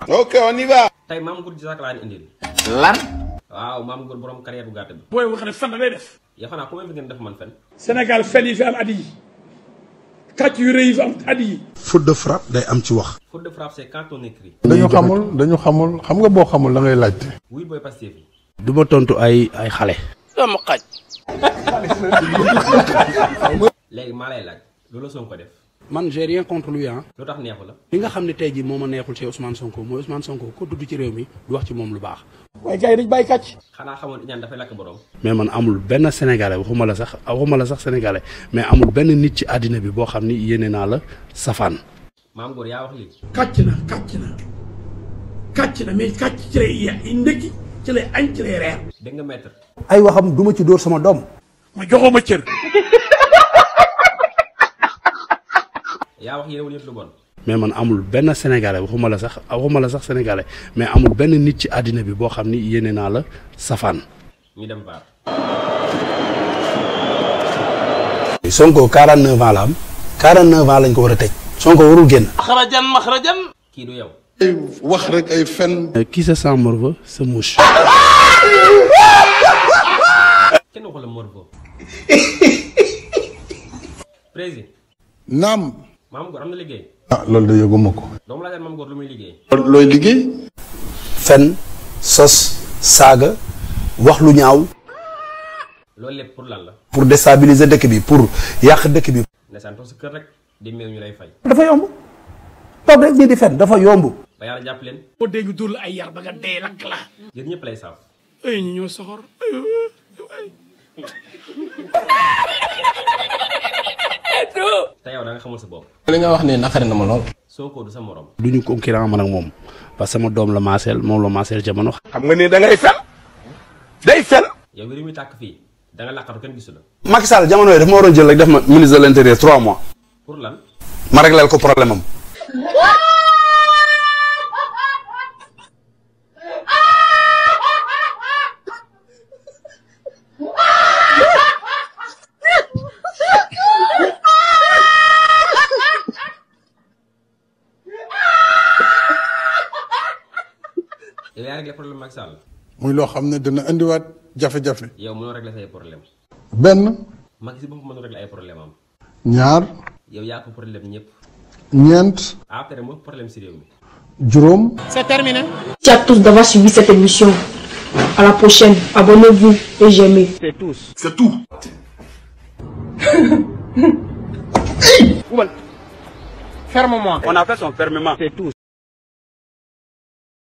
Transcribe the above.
Ok, on y va. tey Mame Goor Diazaka laa leen indil. Lan. waaw Mame Goor borom carrière bu gàtt bi. booy wax ne fen da ngay def. yow xanaa ku ma fi ngeen def man fen. Sénégal fen yi fi am at yi kàcc yu rëy yi fi am at yi. faute de frappe day am ci wax. faute de frappe c'est quand on écrit. dañu xamul xam nga boo xamul da ngay laajte. wuy booy Pastef yi. du ma tontu ay xale. sama xaj. léegi maa lay laaj loolu la Sonko def. man j'ai rien contre lui ah. lu tax neexu la. li nga xam ne tey jii moo ma neexul ci Ousmane Sonko mooy Ousmane Sonko ko dudd ci réew mi du wax ci moom lu baax. waaye gars yi dañ bàyyi kàcc. xanaa xamoon ñaan dafay lakk borom. mais man amul benn sénégalais waxuma la sax sénégalais mais amul benn nit ci àddina bi boo xam ni yéene naa la safaan. Mame Goor yaa wax lii. kàcc na mais kàcc ci lay ndekki ci lay añ ci lay reer. dégg nga maître. ay waxam duma ci dóor sama doom. ma joxoo ma cër. yaa wax yéen yëpp lu bon. mais man amul benn sénégalais waxuma la sax sénégalais mais amul benn nit ci àddina bi boo xam ni yéene naa la safaan. ñu dem baar. Sonko 49 ans la am 49 ans lañ ko war a tëj. Sonko warul génn. maxrajan. kii du yow. ay wax rek ay fen. qui se sent morveux se mouche. kenn waxu la morvo. président. naam. Mame Goor am na liggéey. ah loolu de yëguma ko. doomu laajal Mame Goor lu muy liggéey. looy liggéey. fen sos saaga wax lu ñaaw. loolu lépp pour lan la. pour déstabiliser dëkk bi pour yàq dëkk bi. ndeysaan toog sa kër rek di meew ñu lay fay. dafa yomb toog rek nii di fen dafa yomb. ba yàlla jàpp leen. boo dee ñu dóor la ay yar ba nga dee lakk la. yéen ñëpp lay saaf. ay ñi ñoo soxor. te yow da nga xamul sa bopp. li nga wax ni naqari na ma lool. Sonko du sa morom. du ñu concurrent man ak moom parce que sama doom la maaseel moom la maaseel jamono. xam nga ni da ngay fen. day fen. yow bi muy tàkk fii da nga làqatu kenn gisu la. Macky Sall jamono yi daf ma waroon jël rek def ma ministre de l'intérieur 3 mois. pour lan. ma régleel ko problème am. yow yaa réglé problème Macky Sall. muy loo xam ne dina indiwaat jafe-jafe. yow mënoo réglé say problème. benn. Macky si boppam mënoo réglé ay problème am. ñaar. yow yaa ko problème ñëpp. ñeent. après moo problème si réew mi. juróom. C'est terminé. Merci à tous d'avoir suivi cette émission. À la prochaine. Abonnez-vous et j'aime. c'est tout. Ferme-moi. on a fait son fermement. C'est tout.